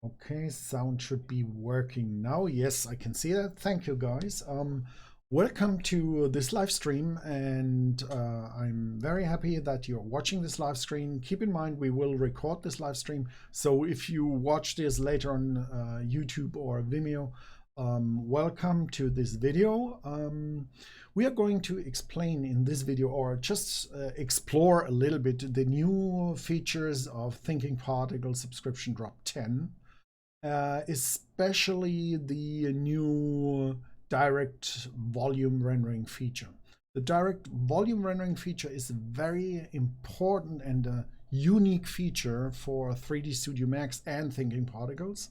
Okay, sound should be working now. Yes, I can see that. Thank you, guys. Welcome to this live stream, and I'm very happy that you're watching this live stream. Keep in mind, we will record this live stream, so if you watch this later on YouTube or Vimeo, welcome to this video. We are going to explain in this video, or just explore a little bit, the new features of thinkingParticles Subscription Drop 10. Especially the new direct volume rendering feature. The direct volume rendering feature is a very important and a unique feature for 3D Studio Max and thinkingParticles.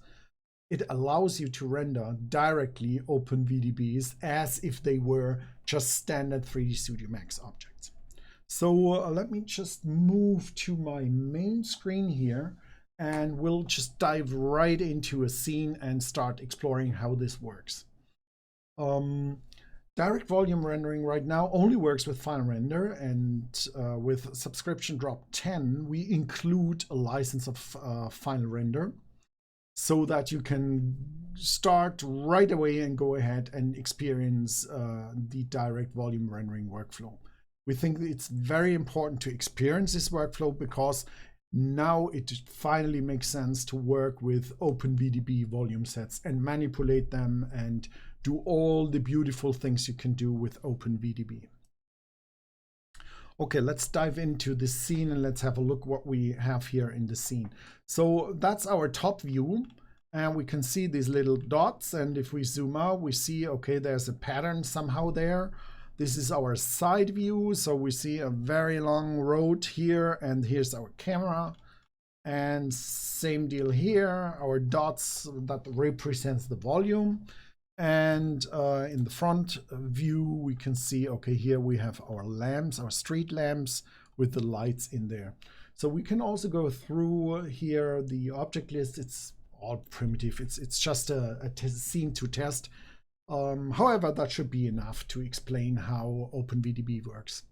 It allows you to render directly OpenVDBs as if they were just standard 3D Studio Max objects. So let me just move to my main screen here, and we'll just dive right into a scene and start exploring how this works. Direct volume rendering right now only works with finalRender, and with Subscription Drop 10, we include a license of finalRender so that you can start right away and go ahead and experience the direct volume rendering workflow. We think it's very important to experience this workflow because now it finally makes sense to work with OpenVDB volume sets and manipulate them and do all the beautiful things you can do with OpenVDB. Okay, let's dive into this scene and let's have a look what we have here in the scene. So that's our top view, and we can see these little dots, and if we zoom out, we see, okay, there's a pattern somehow there. This is our side view, so we see a very long road here, and here's our camera. And same deal here, our dots that represents the volume. And in the front view, we can see, okay, here we have our lamps, our street lamps with the lights in there. So we can also go through here the object list. It's all primitive. It's just a scene to test. However, that should be enough to explain how OpenVDB works.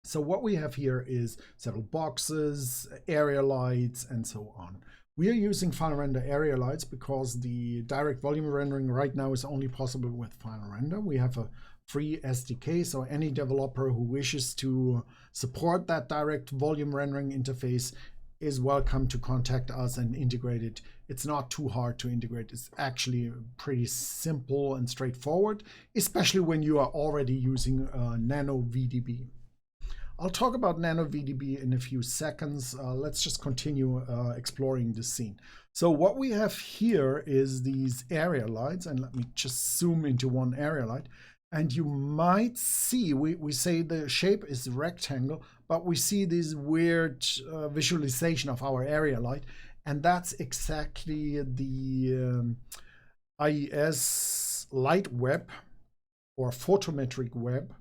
So what we have here is several boxes, area lights, and so on. We are using finalRender area lights because the direct volume rendering right now is only possible with finalRender. We have a free SDK, so any developer who wishes to support that direct volume rendering interface is welcome to contact us and integrate it. It's not too hard to integrate. It's actually pretty simple and straightforward, especially when you are already using NanoVDB. I'll talk about NanoVDB in a few seconds. Let's just continue exploring the scene. So what we have here is these area lights, and let me just zoom into one area light. And you might see, we say the shape is rectangle, but we see this weird visualization of our area light. And that's exactly the IES light web or photometric web.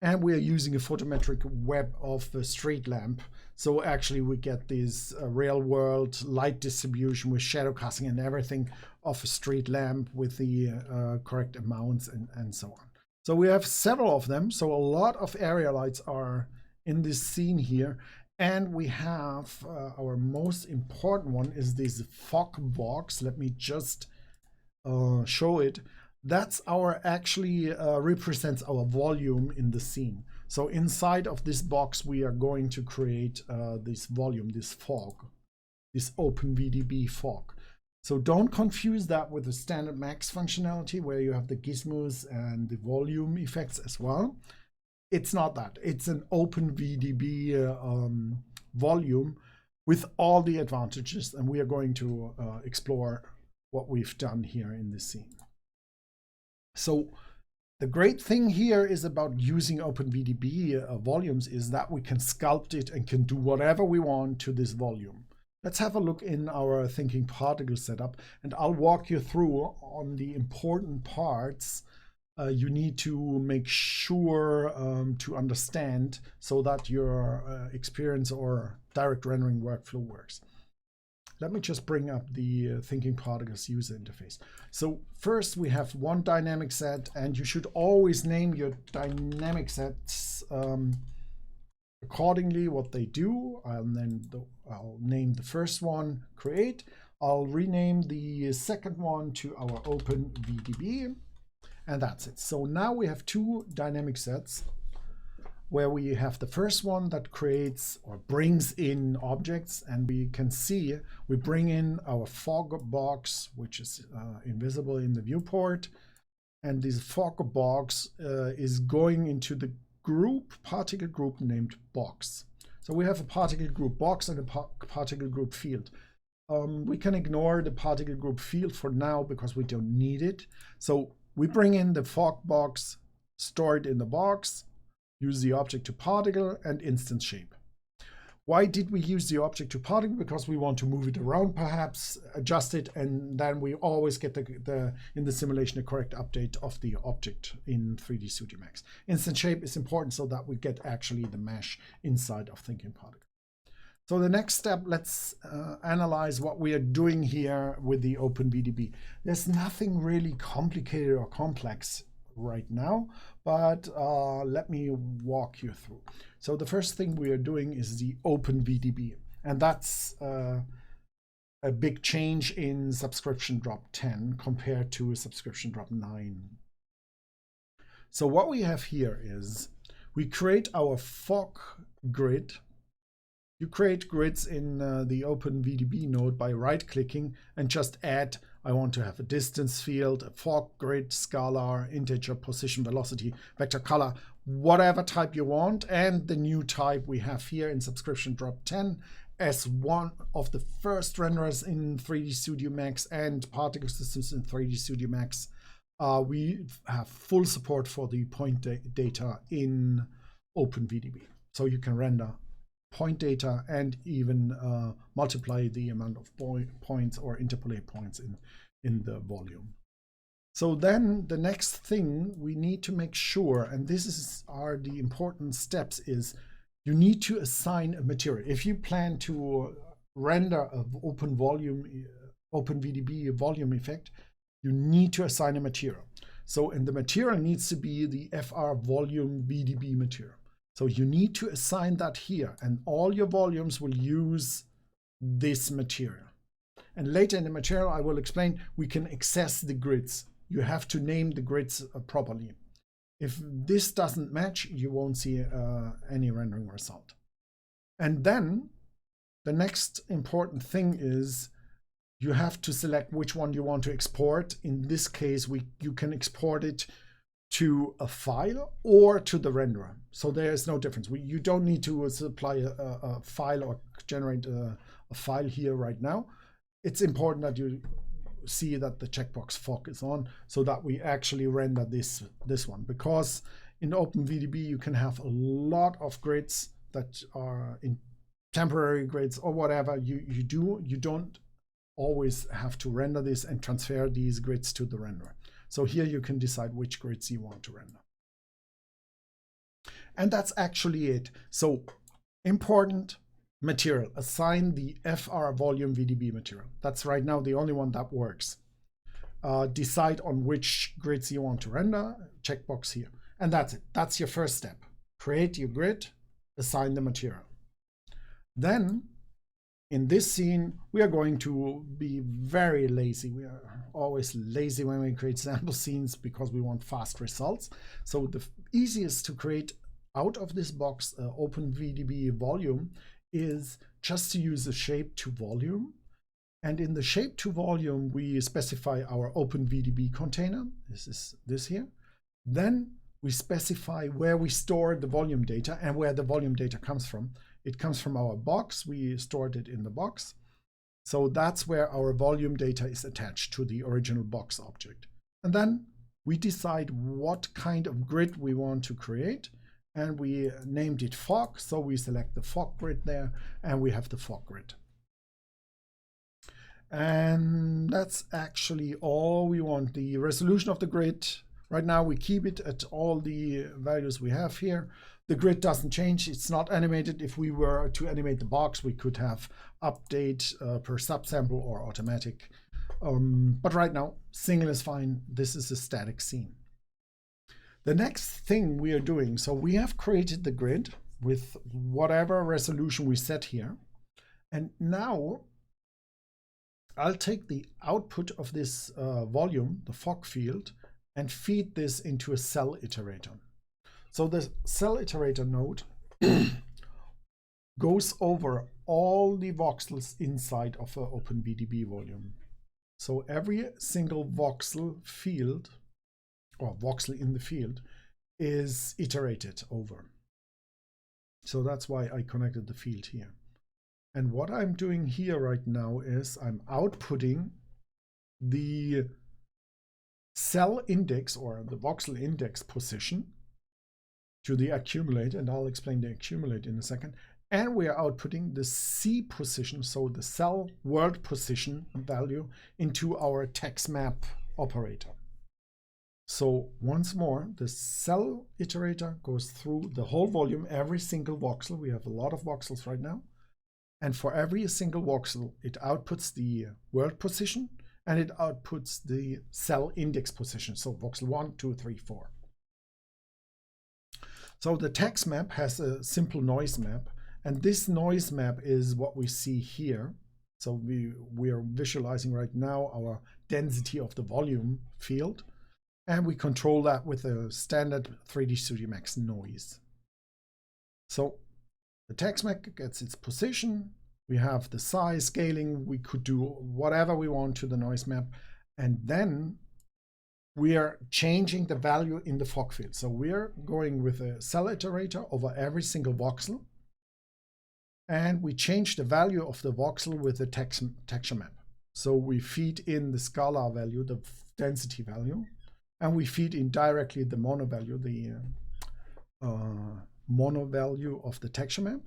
And we are using a photometric web of the street lamp. So actually we get this real world light distribution with shadow casting and everything of a street lamp with the correct amounts and so on. So we have several of them. So a lot of area lights are in this scene here. And we have our most important one is this fog box. Let me just show it. That's our actually represents our volume in the scene. So inside of this box, we are going to create this volume, this fog, this OpenVDB fog. So don't confuse that with the standard Max functionality where you have the gizmos and the volume effects as well. It's not that. It's an OpenVDB volume with all the advantages, and we are going to explore what we've done here in this scene. So the great thing here is about using OpenVDB volumes is that we can sculpt it and can do whatever we want to this volume. Let's have a look in our thinkingParticles setup, and I'll walk you through on the important parts you need to make sure to understand so that your experience or direct rendering workflow works. Let me just bring up the thinkingParticles user interface. So first we have one dynamic set, and you should always name your dynamic sets accordingly what they do. I'll name the first one create. I'll rename the second one to our OpenVDB, and that's it. So now we have two dynamic sets where we have the first one that creates or brings in objects, and we can see we bring in our fog box, which is invisible in the viewport, and this fog box is going into the particle group named box. So we have a particle group box and a particle group field. We can ignore the particle group field for now because we don't need it. So we bring in the fog box, store it in the box, use the object to particle and instance shape. Why did we use the object to particle? Because we want to move it around, perhaps adjust it, and then we always get in the simulation the correct update of the object in 3D Studio Max. Instance shape is important so that we get actually the mesh inside of thinkingParticles. So the next step, let's analyze what we are doing here with the OpenVDB. There's nothing really complicated or complex right now, but let me walk you through. So the first thing we are doing is the OpenVDB, and that's a big change in subscription drop 10 compared to subscription drop 9. So what we have here is we create our fog grid. You create grids in the OpenVDB node by right-clicking and just add, I want to have a distance field, a fog grid, scalar, integer, position, velocity, vector, color, whatever type you want. And the new type we have here in subscription drop 10 as one of the first renderers in 3D Studio Max and particle systems in 3D Studio Max. We have full support for the point data in OpenVDB. So you can render point data and even multiply the amount of points or interpolate points in the volume. So then the next thing we need to make sure, and are the important steps, is you need to assign a material. If you plan to render an OpenVDB volume effect, you need to assign a material. So, and the material needs to be the fR-VolumeVDB material. So you need to assign that here, and all your volumes will use this material. And later in the material, I will explain we can access the grids. You have to name the grids properly. If this doesn't match, you won't see any rendering result. And then the next important thing is you have to select which one you want to export. In this case, you can export it to a file or to the renderer. So there is no difference. You don't need to supply a file or generate a file here right now. It's important that you see that the checkbox fog is on so that we actually render this one, because in OpenVDB you can have a lot of grids that are in temporary grids or whatever. You don't always have to render this and transfer these grids to the renderer. So here you can decide which grids you want to render. And that's actually it. So important material, assign the fR-VolumeVDB material. That's right now the only one that works. Decide on which grids you want to render, checkbox here. And that's it. That's your first step. Create your grid, assign the material. Then in this scene, we are going to be very lazy. We are always lazy when we create sample scenes because we want fast results. So the easiest to create out of this box OpenVDB volume is just to use the shape to volume. And in the shape to volume, we specify our OpenVDB container. This is this here. Then we specify where we store the volume data and where the volume data comes from. It comes from our box. We stored it in the box. So that's where our volume data is attached to the original box object. And then we decide what kind of grid we want to create. And we named it fog. So we select the fog grid there, and we have the fog grid. And that's actually all we want. The resolution of the grid, right now we keep it at all the values we have here. The grid doesn't change. It's not animated. If we were to animate the box, we could have update per subsample or automatic. But right now, single is fine. This is a static scene. The next thing we are doing, so we have created the grid with whatever resolution we set here. And now I'll take the output of this volume, the fog field, and feed this into a cell iterator. So the cell iterator node goes over all the voxels inside of an OpenVDB volume. So every single voxel field, or voxel in the field, is iterated over. So that's why I connected the field here. And what I'm doing here right now is I'm outputting the cell index, or the voxel index position, to the accumulate, and I'll explain the accumulate in a second. And we are outputting the C position, so the cell world position value, into our text map operator. So once more, the cell iterator goes through the whole volume, every single voxel. We have a lot of voxels right now. And for every single voxel, it outputs the world position and it outputs the cell index position. So voxel 1, 2, 3, 4. So the text map has a simple noise map. And this noise map is what we see here. So we are visualizing right now our density of the volume field. And we control that with a standard 3D Studio Max noise. So the text map gets its position. We have the size scaling. We could do whatever we want to the noise map. And then we are changing the value in the fog field. So we are going with a cell iterator over every single voxel. And we change the value of the voxel with the texture map. So we feed in the scalar value, the density value, and we feed in directly the mono value, the mono value of the texture map.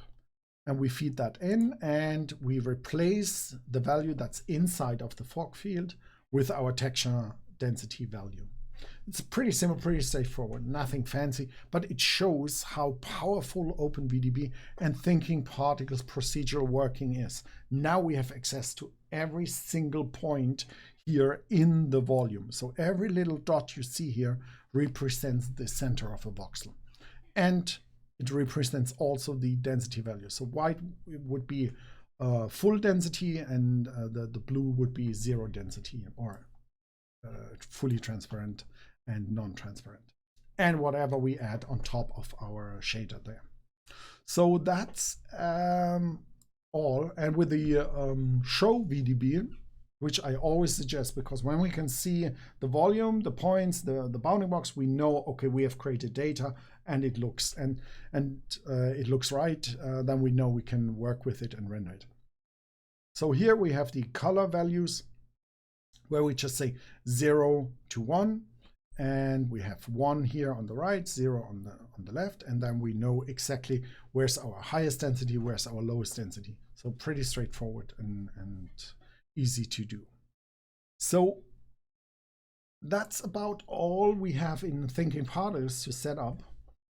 And we feed that in, and we replace the value that's inside of the fog field with our texture density value. It's pretty simple, pretty straightforward, nothing fancy, but it shows how powerful OpenVDB and Thinking Particles procedural working is. Now we have access to every single point here in the volume. So every little dot you see here represents the center of a voxel. And it represents also the density value. So white would be full density, and the blue would be zero density, or fully transparent and non-transparent, and whatever we add on top of our shader there. So that's all. And with the show VDB, which I always suggest, because when we can see the volume, the points, the bounding box, we know, okay, we have created data and it looks it looks right, then we know we can work with it and render it. So here we have the color values, where we just say 0 to 1, and we have 1 here on the right, 0 on the left, and then we know exactly where's our highest density, where's our lowest density. So pretty straightforward and easy to do. So that's about all we have in Thinking Particles to set up.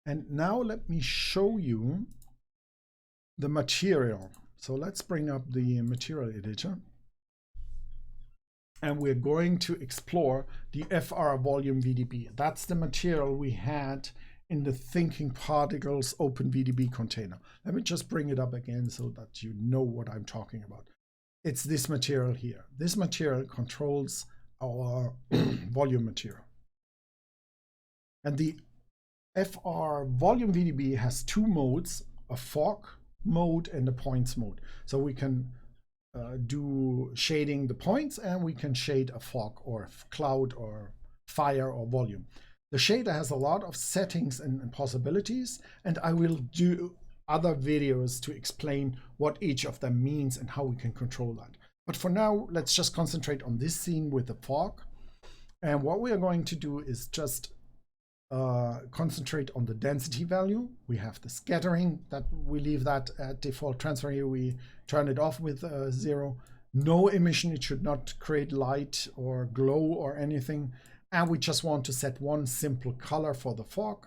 And now let me show you the material. So let's bring up the material editor. And we're going to explore the fR-VolumeVDB. That's the material we had in the Thinking Particles OpenVDB container. Let me just bring it up again so that you know what I'm talking about. It's this material here. This material controls our volume material. And the fR-VolumeVDB has two modes, a fog mode and a points mode. So we can do shading the points, and we can shade a fog or cloud or fire or volume. The shader has a lot of settings and possibilities, and I will do other videos to explain what each of them means and how we can control that. But for now, let's just concentrate on this scene with the fog. And what we are going to do is just concentrate on the density value. We have the scattering, that we leave that at default transfer here. We turn it off with 0. No emission, it should not create light or glow or anything. And we just want to set one simple color for the fog,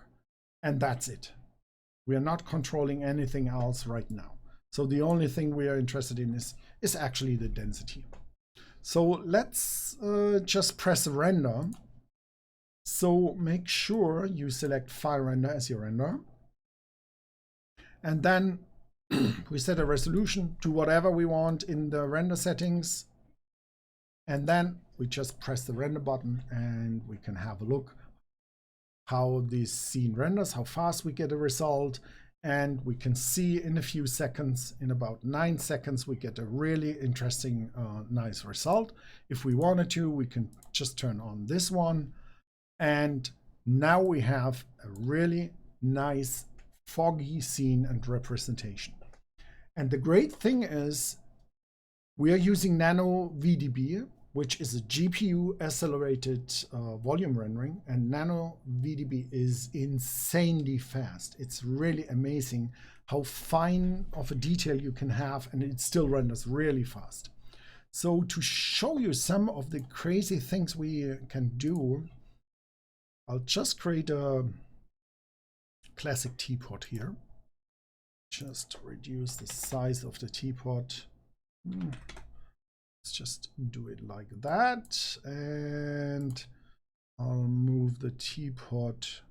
and that's it. We are not controlling anything else right now. So the only thing we are interested in is actually the density. So let's just press render. So make sure you select finalRender as your render. And then we set a resolution to whatever we want in the render settings. And then we just press the render button and we can have a look how this scene renders, how fast we get a result. And we can see in a few seconds, in about 9 seconds, we get a really interesting, nice result. If we wanted to, we can just turn on this one. And now we have a really nice foggy scene and representation. And the great thing is we are using NanoVDB, which is a GPU accelerated volume rendering, and NanoVDB is insanely fast. It's really amazing how fine of a detail you can have, and it still renders really fast. So to show you some of the crazy things we can do, I'll just create a classic teapot here. Just reduce the size of the teapot. Let's just do it like that, and I'll move the teapot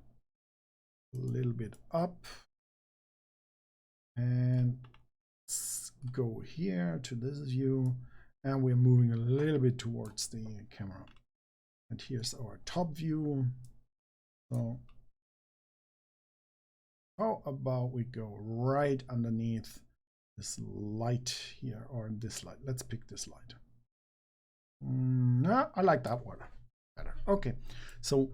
a little bit up, and let's go here to this view, and we're moving a little bit towards the camera. And here's our top view. So how about we go right underneath this light here, or this light? Let's pick this light. No, I like that one better. Okay, so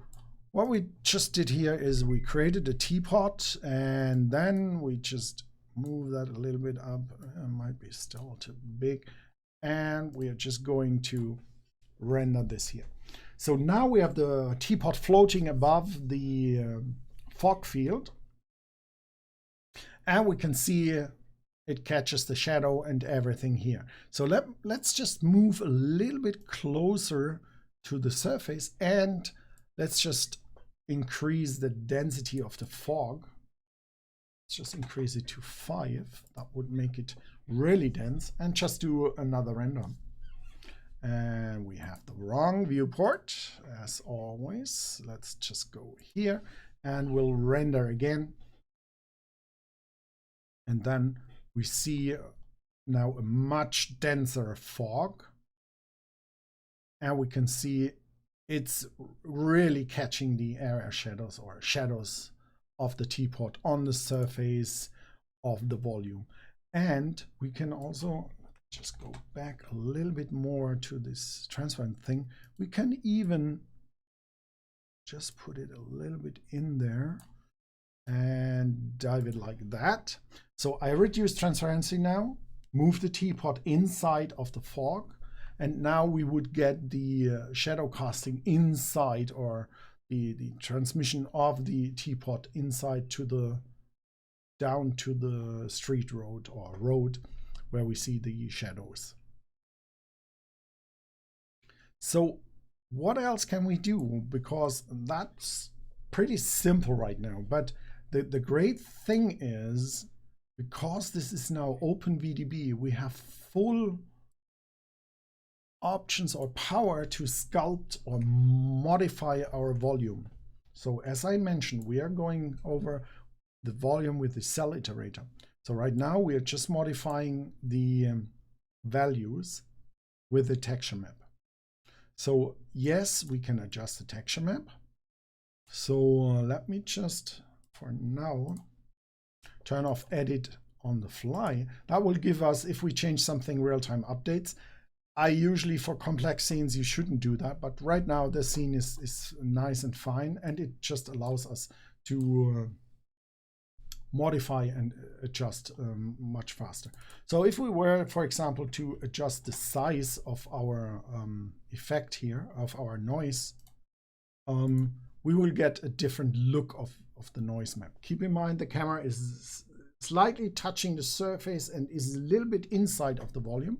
what we just did here is we created a teapot, and then we just move that a little bit up. It might be still too big, and we are just going to render this here. So now we have the teapot floating above the fog field, and we can see it catches the shadow and everything here. So let's just move a little bit closer to the surface, and let's just increase the density of the fog. Let's just increase it to 5. That would make it really dense, and just do another render. And we have the wrong viewport as always. Let's just go here and we'll render again. And then we see now a much denser fog, and we can see it's really catching the area shadows or shadows of the teapot on the surface of the volume. And we can also just go back a little bit more to this transparent thing. We can even just put it a little bit in there and dive it like that. So I reduce transparency now, move the teapot inside of the fog, and now we would get the shadow casting inside, or the transmission of the teapot inside to the down to the street road or road where we see the shadows. So what else can we do? Because that's pretty simple right now, but the great thing is, because this is now OpenVDB, we have full options or power to sculpt or modify our volume. So as I mentioned, we are going over the volume with the cell iterator. So right now we are just modifying the values with the texture map. So yes, we can adjust the texture map. So let me just, for now, turn off edit on the fly. That will give us, if we change something, real-time updates. I usually, for complex scenes, you shouldn't do that, but right now the scene is nice and fine, and it just allows us to modify and adjust much faster. So if we were, for example, to adjust the size of our effect here, of our noise, we will get a different look of the noise map. Keep in mind the camera is slightly touching the surface and is a little bit inside of the volume.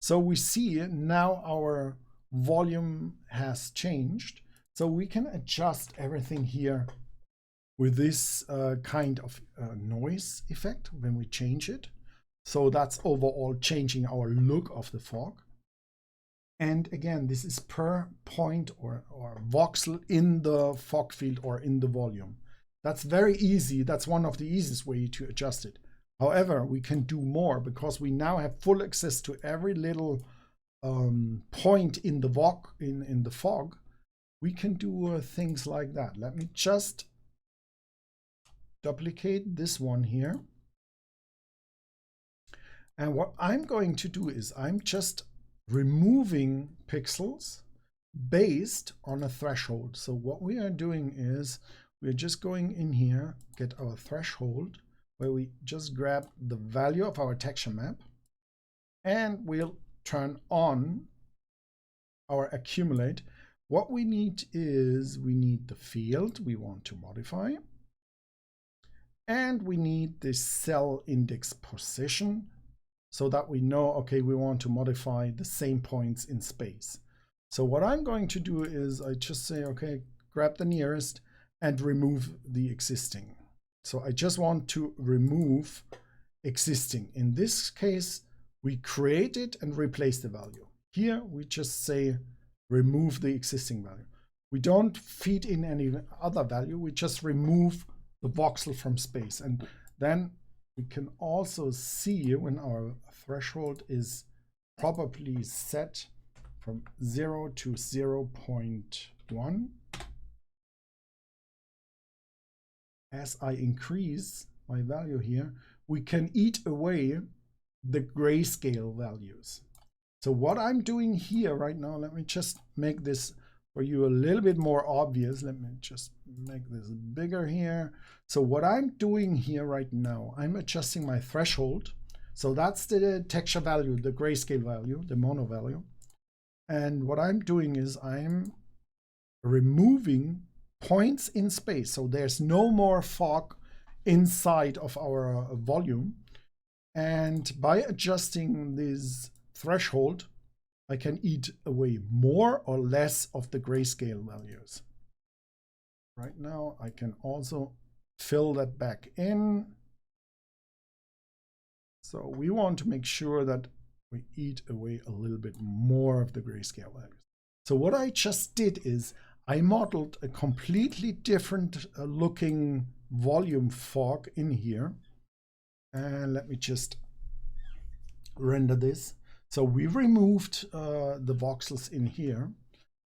So we see now our volume has changed. So we can adjust everything here with this kind of noise effect when we change it. So that's overall changing our look of the fog. And again, this is per point or voxel in the fog field or in the volume. That's very easy. That's one of the easiest ways to adjust it. However, we can do more because we now have full access to every little point in the fog, we can do things like that. Let me just duplicate this one here. And what I'm going to do is I'm just removing pixels based on a threshold. So what we are doing is we're just going in here, get our threshold, where we just grab the value of our texture map, and we'll turn on our accumulate. What we need is we need the field we want to modify, and we need the cell index position so that we know, okay, we want to modify the same points in space. So what I'm going to do is I just say, okay, grab the nearest and remove the existing. So I just want to remove existing. In this case, we create it and replace the value. Here we just say remove the existing value. We don't feed in any other value, we just remove the voxel from space. And then we can also see when our threshold is properly set from 0 to 0.1. As I increase my value here, we can eat away the grayscale values. So what I'm doing here right now, let me just make this for you a little bit more obvious. Let me just make this bigger here. So what I'm doing here right now, I'm adjusting my threshold. So that's the texture value, the grayscale value, the mono value. And what I'm doing is I'm removing points in space. So there's no more fog inside of our volume. And by adjusting this threshold, I can eat away more or less of the grayscale values. Right now, I can also fill that back in. So we want to make sure that we eat away a little bit more of the grayscale values. So what I just did is I modeled a completely different looking volume fog in here. And let me just render this. So we removed the voxels in here.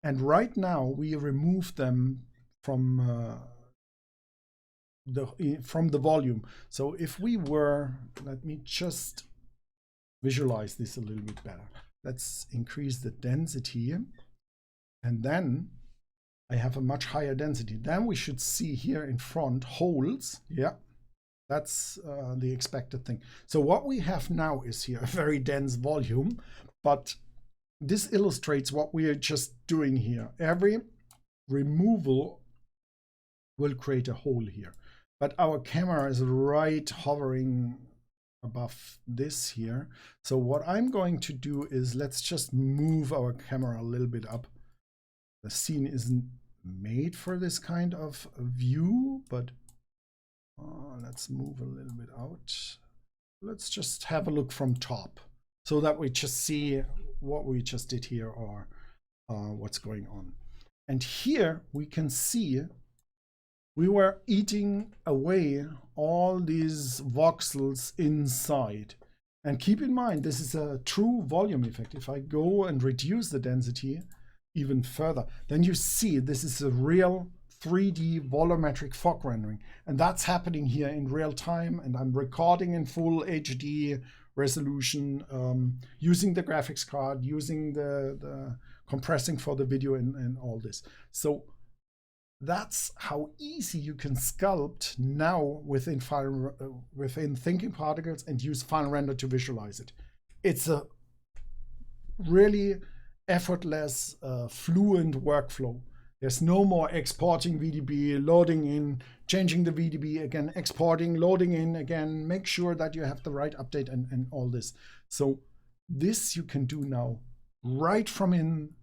And right now we remove them from the volume. So if we were, let me just visualize this a little bit better. Let's increase the density, and then I have a much higher density. Then we should see here in front holes. Yeah, that's the expected thing. So what we have now is here a very dense volume, but this illustrates what we are just doing here. Every removal will create a hole here, but our camera is right hovering above this here. So what I'm going to do is let's just move our camera a little bit up. The scene isn't made for this kind of view, but let's move a little bit out. Let's just have a look from top so that we just see what we just did here, or what's going on. And here we can see we were eating away all these voxels inside. And keep in mind, this is a true volume effect. If I go and reduce the density even further, then you see this is a real 3D volumetric fog rendering. And that's happening here in real time. And I'm recording in full HD resolution, using the graphics card, using the compressing for the video and all this. So that's how easy you can sculpt now within thinkingParticles and use finalRender to visualize it. It's a really effortless, fluent workflow. There's no more exporting VDB, loading in, changing the VDB again, exporting, loading in again, make sure that you have the right update and all this. So this you can do now right from in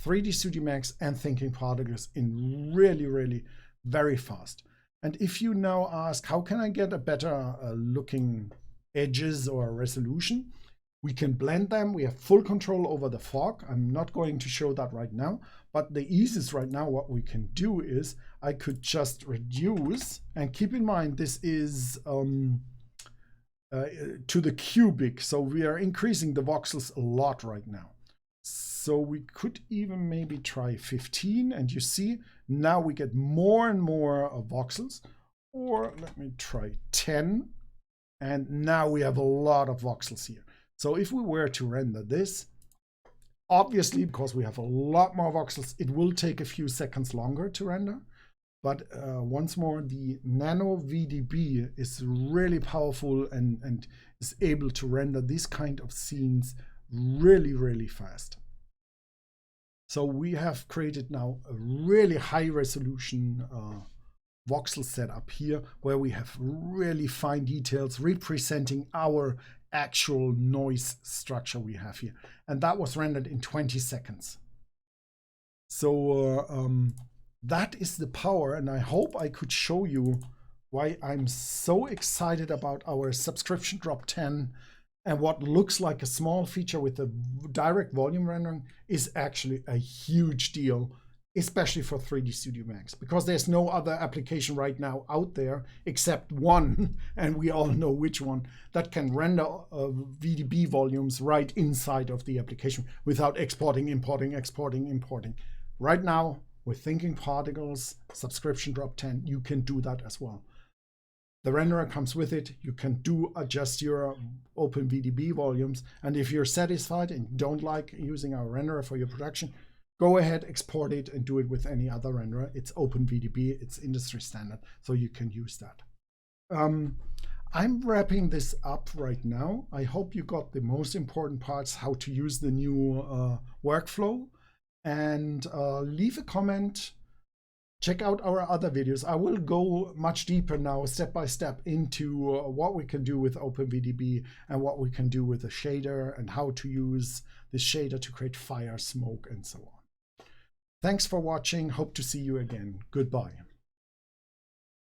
3D Studio Max and thinkingParticles in really, really very fast. And if you now ask, how can I get a better looking edges or resolution? We can blend them. We have full control over the fog. I'm not going to show that right now, but the easiest right now, what we can do is I could just reduce, and keep in mind, this is to the cubic. So we are increasing the voxels a lot right now. So we could even maybe try 15, and you see now we get more and more voxels. Or let me try 10, and now we have a lot of voxels here. So if we were to render this, obviously because we have a lot more voxels, it will take a few seconds longer to render. But once more, the NanoVDB is really powerful and is able to render this kind of scenes really, really fast. So we have created now a really high resolution voxel setup here, where we have really fine details representing our actual noise structure we have here. And that was rendered in 20 seconds. So that is the power, and I hope I could show you why I'm so excited about our subscription drop 10, and what looks like a small feature with the direct volume rendering is actually a huge deal, especially for 3D Studio Max, because there's no other application right now out there except one, and we all know which one, that can render VDB volumes right inside of the application without exporting, importing, exporting, importing. Right now, with thinkingParticles subscription drop 10, you can do that as well. The renderer comes with it. You can adjust your OpenVDB volumes. And if you're satisfied and don't like using our renderer for your production, go ahead, export it, and do it with any other renderer. It's OpenVDB, it's industry standard, so you can use that. I'm wrapping this up right now. I hope you got the most important parts, how to use the new workflow. And leave a comment. Check out our other videos. I will go much deeper now, step by step, into what we can do with OpenVDB and what we can do with the shader and how to use this shader to create fire, smoke, and so on. Thanks for watching. Hope to see you again. Goodbye.